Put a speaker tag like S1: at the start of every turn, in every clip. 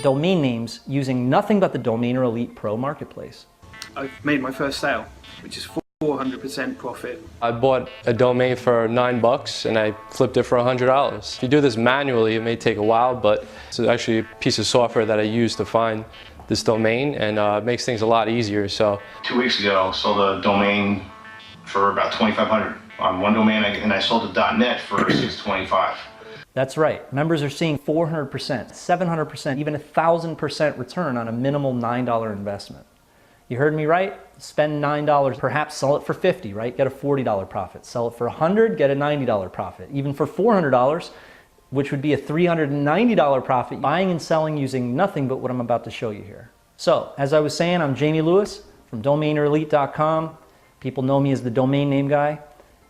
S1: domain names using nothing but the Domainer Elite Pro marketplace.
S2: I've made my first sale, which is 400% profit.
S3: I bought a domain for $9 and I flipped it for $100. If you do this manually, it may take a while, but it's actually a piece of software that I use to find this domain, and it makes things a lot easier. So
S4: 2 weeks ago, I sold a domain for about $2,500 on one domain, and I sold a .net for $625.
S1: That's right. Members are seeing 400%, 700%, even 1,000% return on a minimal $9 investment. You heard me right? Spend $9, perhaps sell it for $50, right? Get a $40 profit. Sell it for $100, get a $90 profit. Even for $400, which would be a $390 profit, buying and selling using nothing but what I'm about to show you here. So, as I was saying, I'm Jamie Lewis from DomainerElite.com. People know me as the domain name guy.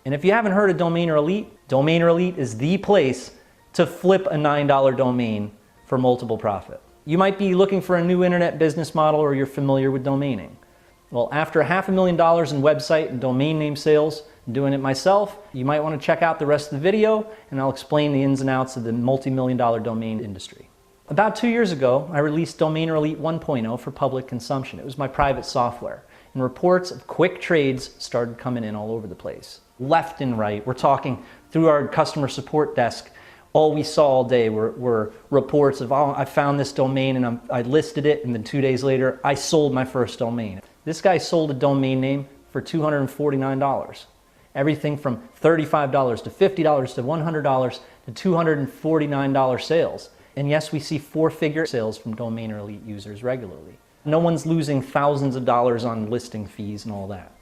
S1: And if you haven't heard of Domainer Elite is the place to flip a $9 domain for multiple profit. You might be looking for a new internet business model, or you're familiar with domaining. Well, after $500,000 in website and domain name sales, doing it myself, you might want to check out the rest of the video, and I'll explain the ins and outs of the multi-million-dollar domain industry. About 2 years ago, I released Domainer Elite 1.0 for public consumption. It was my private software, and reports of quick trades started coming in all over the place. Left and right, we're talking through our customer support desk. All we saw all day were reports of, oh, I found this domain and I listed it, and then 2 days later, I sold my first domain. This guy sold a domain name for $249. Everything from $35 to $50 to $100 to $249 sales. And yes, we see four-figure sales from Domainer Elite users regularly. No one's losing thousands of dollars on listing fees and all that.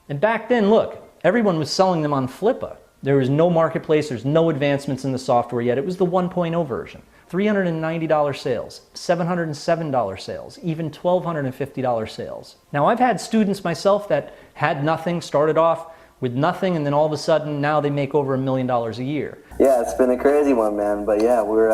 S1: And back then, look, everyone was selling them on Flippa. There was no marketplace, there's no advancements in the software yet. It was the 1.0 version. $390 sales, $707 sales, even $1,250 sales. Now, I've had students myself that had nothing, started off with nothing, and then all of a sudden now they make over $1 million a year.
S5: Yeah, it's been a crazy one, man. But yeah, we're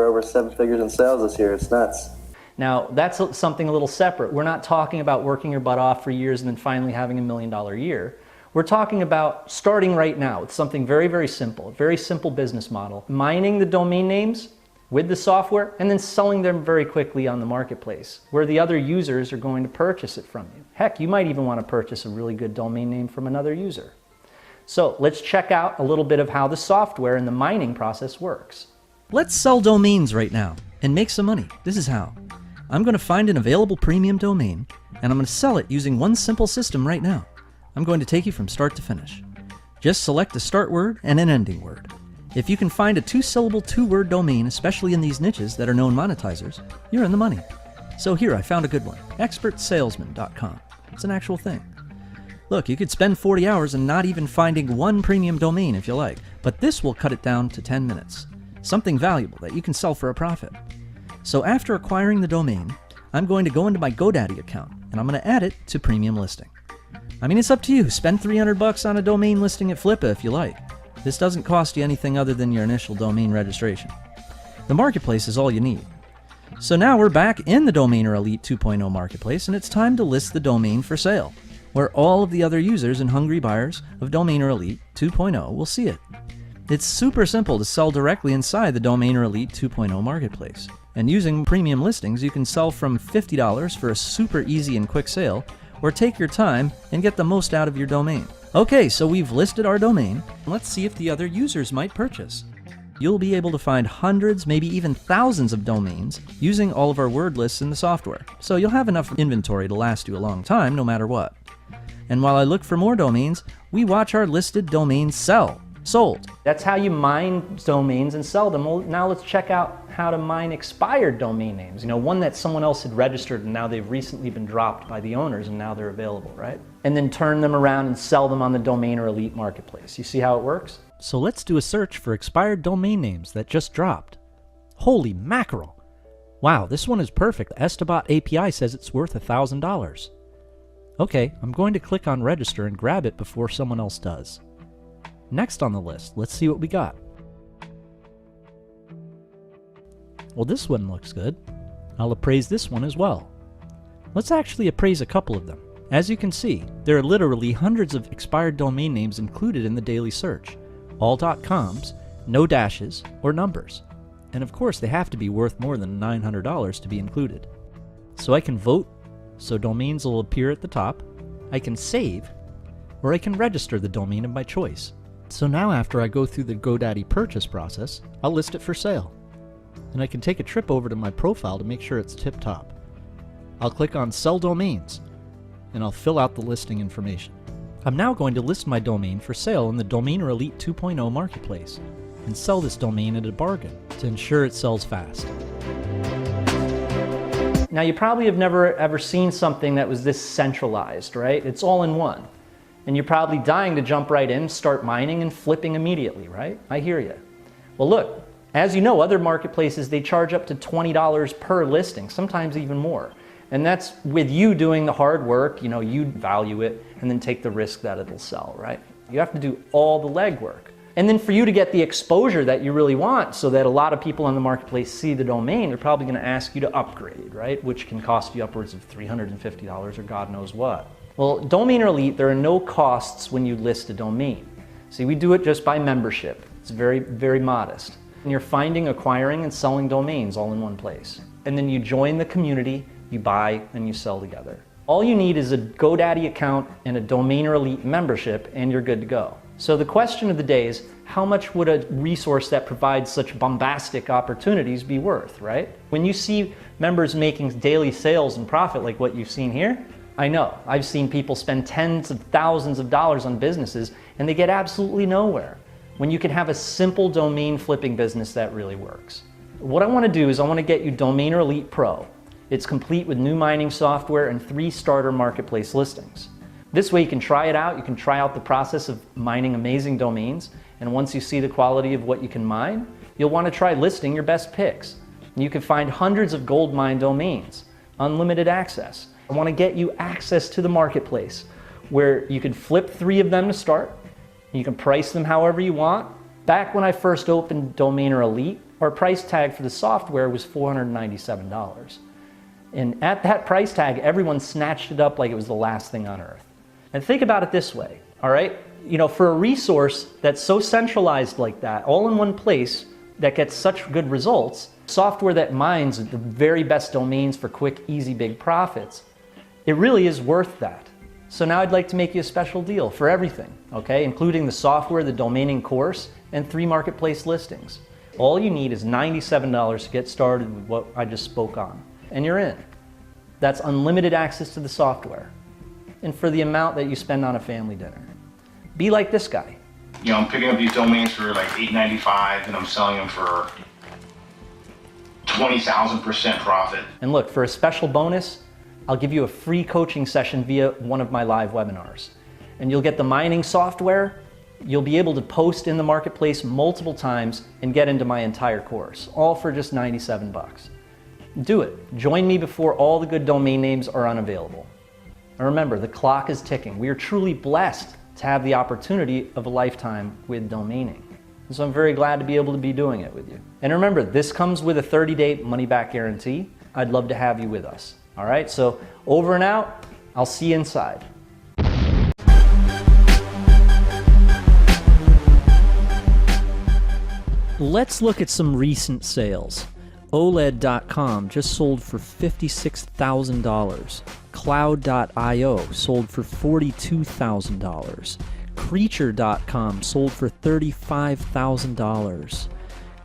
S5: over 7 figures in sales this year. It's nuts.
S1: Now, that's something a little separate. We're not talking about working your butt off for years and then finally having $1 million a year. We're talking about starting right now with something very, very simple, a very simple business model. Mining the domain names with the software and then selling them very quickly on the marketplace where the other users are going to purchase it from you. Heck, you might even want to purchase a really good domain name from another user. So let's check out a little bit of how the software and the mining process works.
S6: Let's sell domains right now and make some money. This is how. I'm going to find an available premium domain and I'm going to sell it using one simple system right now. I'm going to take you from start to finish. Just select a start word and an ending word. If you can find a 2-syllable, 2-word domain, especially in these niches that are known monetizers, you're in the money. So here, I found a good one, expertsalesman.com. It's an actual thing. Look, you could spend 40 hours and not even finding one premium domain if you like, but this will cut it down to 10 minutes. Something valuable that you can sell for a profit. So after acquiring the domain, I'm going to go into my GoDaddy account and I'm going to add it to premium listing. I mean, it's up to you. Spend $300 on a domain listing at Flippa if you like. This doesn't cost you anything other than your initial domain registration. The marketplace is all you need. So now we're back in the Domainer Elite 2.0 marketplace, and it's time to list the domain for sale, where all of the other users and hungry buyers of Domainer Elite 2.0 will see it. It's super simple to sell directly inside the Domainer Elite 2.0 marketplace. And using premium listings, you can sell from $50 for a super easy and quick sale, or take your time and get the most out of your domain. Okay, so we've listed our domain. Let's see if the other users might purchase. You'll be able to find hundreds, maybe even thousands of domains using all of our word lists in the software. So you'll have enough inventory to last you a long time, no matter what. And while I look for more domains, we watch our listed domains sold.
S1: That's how you mine domains and sell them. Well, now let's check out how to mine expired domain names. You know, one that someone else had registered and now they've recently been dropped by the owners and now they're available, right? And then turn them around and sell them on the Domainer Elite marketplace. You see how it works?
S6: So let's do a search for expired domain names that just dropped. Holy mackerel! Wow, this one is perfect. The Estabot API says it's worth $1,000. Okay, I'm going to click on register and grab it before someone else does. Next on the list, let's see what we got. Well, this one looks good. I'll appraise this one as well. Let's actually appraise a couple of them. As you can see, there are literally hundreds of expired domain names included in the daily search. All .coms, no dashes or numbers. and of course they have to be worth more than $900 to be included. So I can vote, so domains will appear at the top, I can save, or I can register the domain of my choice. So now after I go through the GoDaddy purchase process, I'll list it for sale. And I can take a trip over to my profile to make sure it's tip-top. I'll click on Sell Domains, and I'll fill out the listing information. I'm now going to list my domain for sale in the Domainer Elite 2.0 marketplace, and sell this domain at a bargain to ensure it sells fast.
S1: Now, you probably have never ever seen something that was this centralized, right? It's all in one. And you're probably dying to jump right in, start mining and flipping immediately, right? I hear you. Well, look, as you know, other marketplaces, they charge up to $20 per listing, sometimes even more. And that's with you doing the hard work, you know, you value it and then take the risk that it'll sell, right? You have to do all the legwork. And then for you to get the exposure that you really want so that a lot of people on the marketplace see the domain, they're probably going to ask you to upgrade, right? Which can cost you upwards of $350 or God knows what. Well, Domainer Elite, there are no costs when you list a domain. See, we do it just by membership. It's very, very modest. And you're finding, acquiring, and selling domains all in one place. And then you join the community, you buy, and you sell together. All you need is a GoDaddy account and a Domainer Elite membership, and you're good to go. So the question of the day is, how much would a resource that provides such bombastic opportunities be worth, right? When you see members making daily sales and profit like what you've seen here, I know, I've seen people spend tens of thousands of dollars on businesses and they get absolutely nowhere when you can have a simple domain flipping business that really works. What I want to do is I want to get you Domainer Elite Pro. It's complete with new mining software and 3 starter marketplace listings. This way you can try it out, you can try out the process of mining amazing domains, and once you see the quality of what you can mine, you'll want to try listing your best picks. You can find hundreds of gold mine domains, unlimited access. I want to get you access to the marketplace where you can flip 3 of them to start, you can price them however you want. Back when I first opened Domainer Elite, our price tag for the software was $497. And at that price tag, everyone snatched it up like it was the last thing on earth. And think about it this way, all right? You know, for a resource that's so centralized like that, all in one place, that gets such good results, software that mines the very best domains for quick, easy, big profits, it really is worth that. So now I'd like to make you a special deal for everything, okay? Including the software, the domaining course, and 3 marketplace listings. All you need is $97 to get started with what I just spoke on, and you're in. That's unlimited access to the software, and for the amount that you spend on a family dinner. Be like this guy.
S4: You know, I'm picking up these domains for like $8.95 and I'm selling them for 20,000% profit.
S1: And look, for a special bonus, I'll give you a free coaching session via one of my live webinars. And you'll get the mining software, you'll be able to post in the marketplace multiple times and get into my entire course, all for just 97 bucks. Do it. Join me before all the good domain names are unavailable. And remember, the clock is ticking. We are truly blessed to have the opportunity of a lifetime with domaining. And so I'm very glad to be able to be doing it with you. And remember, this comes with a 30-day money-back guarantee. I'd love to have you with us. All right, so over and out. I'll see you inside.
S6: Let's look at some recent sales. OLED.com just sold for $56,000. Cloud.io sold for $42,000. Creature.com sold for $35,000.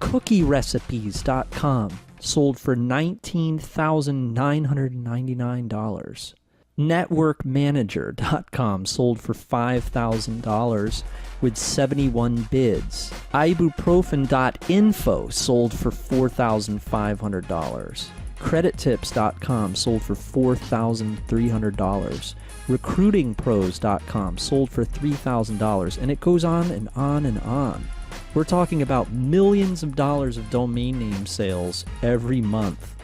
S6: CookieRecipes.com sold for $19,999. NetworkManager.com sold for $5,000 with 71 bids. Ibuprofen.info sold for $4,500. CreditTips.com sold for $4,300. RecruitingPros.com sold for $3,000, and it goes on and on and on. We're talking about millions of dollars of domain name sales every month.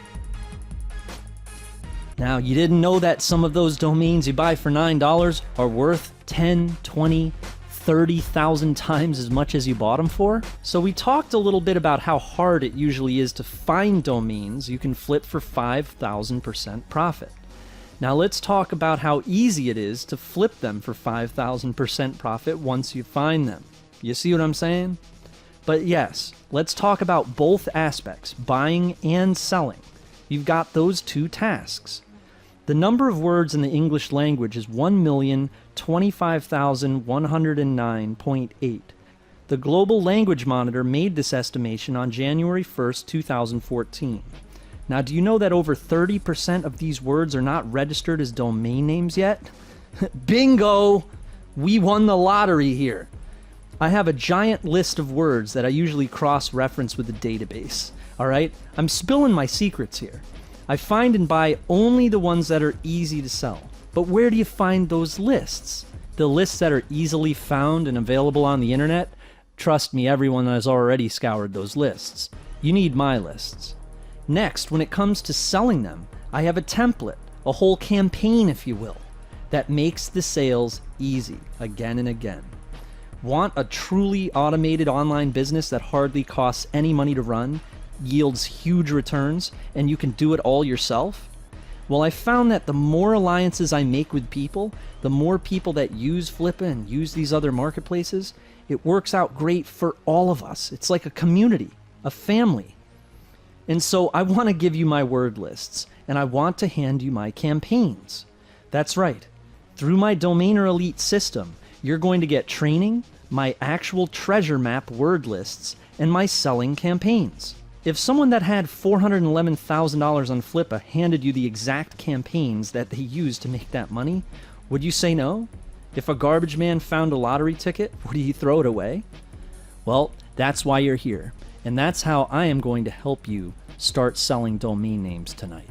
S6: Now, you didn't know that some of those domains you buy for $9 are worth 10, 20, 30,000 times as much as you bought them for? So we talked a little bit about how hard it usually is to find domains you can flip for 5,000% profit. Now let's talk about how easy it is to flip them for 5,000% profit once you find them. You see what I'm saying?
S1: But yes, let's talk about both aspects, buying and selling. You've got those two tasks. The number of words in the English language is 1,025,109.8. The Global Language Monitor made this estimation on January 1st, 2014. Now, do you know that over 30% of these words are not registered as domain names yet? Bingo! We won the lottery here. I have a giant list of words that I usually cross-reference with the database. All right? I'm spilling my secrets here. I find and buy only the ones that are easy to sell. But where do you find those lists? The lists that are easily found and available on the internet? Trust me, everyone has already scoured those lists. You need my lists. Next, when it comes to selling them, I have a template, a whole campaign, if you will, that makes the sales easy again and again. Want a truly automated online business that hardly costs any money to run, yields huge returns, and you can do it all yourself? Well, I found that the more alliances I make with people, the more people that use Flippa and use these other marketplaces, it works out great for all of us. It's like a community, a family. And so I want to give you my word lists, and I want to hand you my campaigns. That's right. Through my Domainer Elite system, you're going to get training, my actual treasure map word lists, and my selling campaigns. If someone that had $411,000 on Flippa handed you the exact campaigns that they used to make that money, would you say no? If a garbage man found a lottery ticket, would he throw it away? Well, that's why you're here, and that's how I am going to help you start selling domain names tonight.